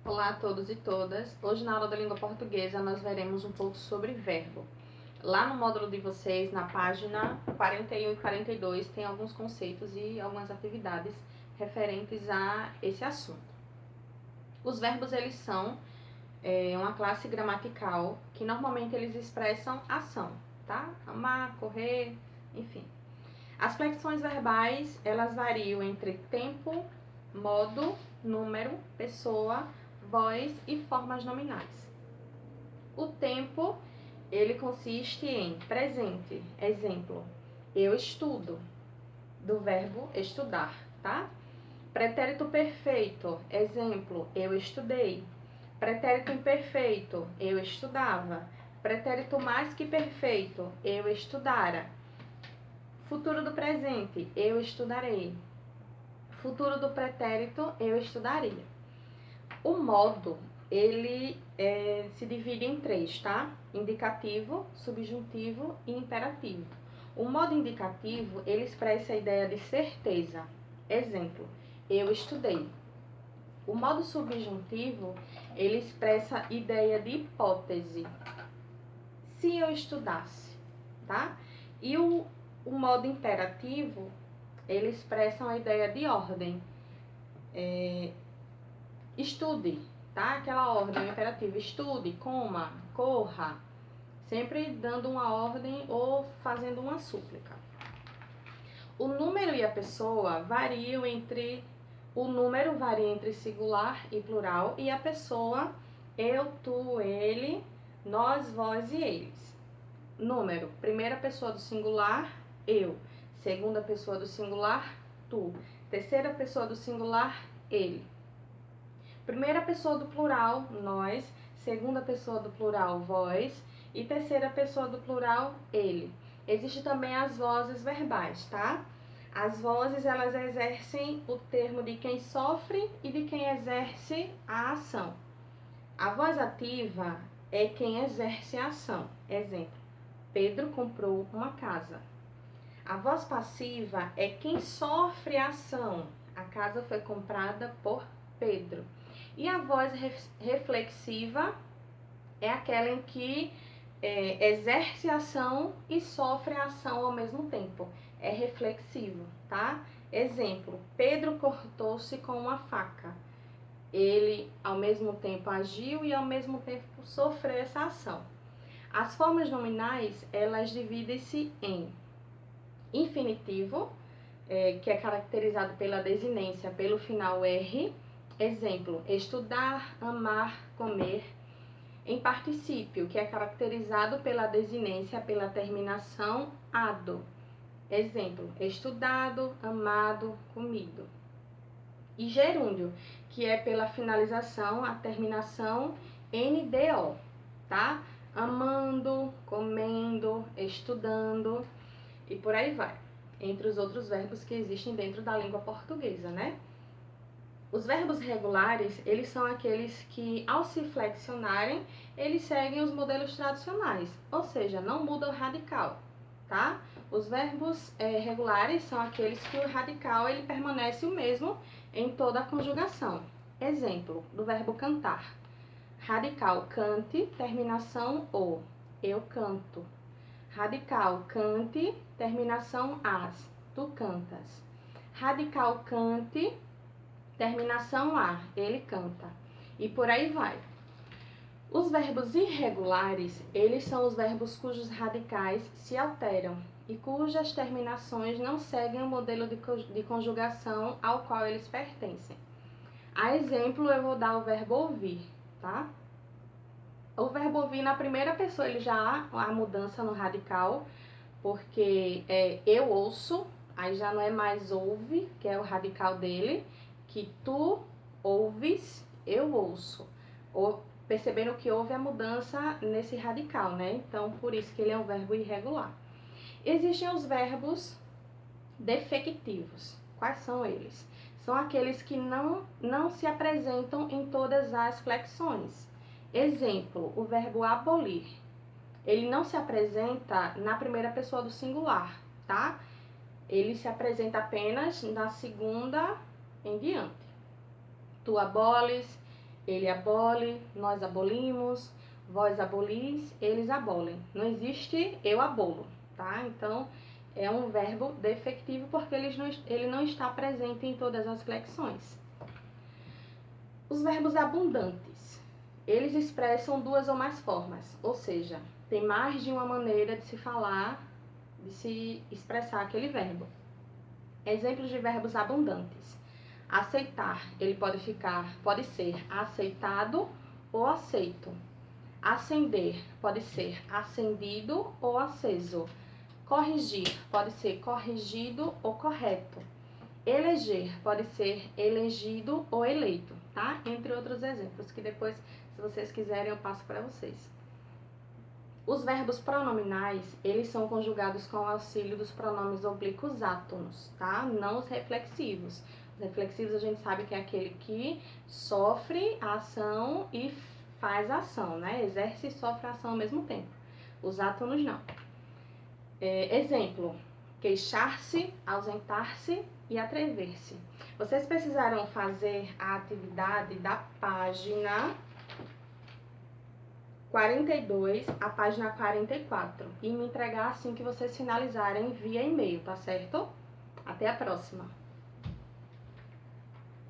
Olá a todos e todas. Hoje na aula da língua portuguesa nós veremos um pouco sobre verbo. Lá no módulo de vocês, na página 41 e 42, tem alguns conceitos e algumas atividades referentes a esse assunto. Os verbos, eles são uma classe gramatical que normalmente eles expressam ação, tá? Amar, correr, enfim. As flexões verbais, elas variam entre tempo, modo, número, pessoa, voz e formas nominais. O tempo, ele consiste em presente, exemplo, eu estudo, do verbo estudar, tá? Pretérito perfeito, exemplo, eu estudei. Pretérito imperfeito, eu estudava. Pretérito mais que perfeito, eu estudara. Futuro do presente, eu estudarei. Futuro do pretérito, eu estudaria. O modo, ele se divide em três, tá? Indicativo, subjuntivo e imperativo. O modo indicativo, ele expressa a ideia de certeza. Exemplo, eu estudei. O modo subjuntivo, ele expressa a ideia de hipótese. Se eu estudasse, tá? E o modo imperativo, ele expressa a ideia de ordem. Estude, tá? Aquela ordem imperativa, estude, coma, corra, sempre dando uma ordem ou fazendo uma súplica. O número e a pessoa variam entre... O número varia entre singular e plural e a pessoa, eu, tu, ele, nós, vós e eles. Número, primeira pessoa do singular, eu. Segunda pessoa do singular, tu. Terceira pessoa do singular, ele. Primeira pessoa do plural, nós. Segunda pessoa do plural, vós. E terceira pessoa do plural, ele. Existem também as vozes verbais, tá? As vozes, elas exercem o termo de quem sofre e de quem exerce a ação. A voz ativa é quem exerce a ação. Exemplo, Pedro comprou uma casa. A voz passiva é quem sofre a ação. A casa foi comprada por Pedro. E a voz reflexiva é aquela em que exerce a ação e sofre a ação ao mesmo tempo. É reflexivo, tá? Exemplo, Pedro cortou-se com uma faca. Ele, ao mesmo tempo, agiu e, ao mesmo tempo, sofreu essa ação. As formas nominais, elas dividem-se em infinitivo, que é caracterizado pela desinência pelo final R. Exemplo, estudar, amar, comer. Em particípio, que é caracterizado pela desinência pela terminação ado. Exemplo, estudado, amado, comido. E gerúndio, que é pela finalização, a terminação NDO, tá? Amando, comendo, estudando e por aí vai. Entre os outros verbos que existem dentro da língua portuguesa, né? Os verbos regulares, eles são aqueles que, ao se flexionarem, eles seguem os modelos tradicionais, ou seja, não mudam o radical, tá? Os verbos regulares são aqueles que o radical ele permanece o mesmo em toda a conjugação. Exemplo, do verbo cantar. Radical cante, terminação o, eu canto. Radical cante, terminação as, tu cantas. Radical cante, terminação a, ele canta. E por aí vai. Os verbos irregulares, eles são os verbos cujos radicais se alteram e cujas terminações não seguem o modelo de conjugação ao qual eles pertencem. A exemplo, eu vou dar o verbo ouvir, tá? O verbo ouvir, na primeira pessoa, ele já há a mudança no radical, porque eu ouço, aí já não é mais ouve, que é o radical dele, que tu ouves, eu ouço. Percebendo que houve a mudança nesse radical, né? Então, por isso que ele é um verbo irregular. Existem os verbos defectivos. Quais são eles? São aqueles que não se apresentam em todas as flexões. Exemplo, o verbo abolir. Ele não se apresenta na primeira pessoa do singular, tá? Ele se apresenta apenas na segunda em diante. Tu aboles, ele abole, nós abolimos, vós abolis, eles abolem. Não existe eu abolo, tá? Então, é um verbo defectivo porque ele não está presente em todas as flexões. Os verbos abundantes, eles expressam duas ou mais formas, ou seja, tem mais de uma maneira de se falar, de se expressar aquele verbo. Exemplos de verbos abundantes. Aceitar, ele pode ser aceitado ou aceito. Acender, pode ser acendido ou aceso. Corrigir, pode ser corrigido ou correto. Eleger, pode ser elegido ou eleito, tá? Entre outros exemplos, que depois, se vocês quiserem, eu passo para vocês. Os verbos pronominais, eles são conjugados com o auxílio dos pronomes oblíquos átonos, tá? Não os reflexivos. Os reflexivos a gente sabe que é aquele que sofre a ação e faz a ação, né? Exerce e sofre a ação ao mesmo tempo. Os átonos não. Exemplo, queixar-se, ausentar-se e atrever-se. Vocês precisaram fazer a atividade da página 42 à página 44 e me entregar assim que vocês finalizarem via e-mail, tá certo? Até a próxima!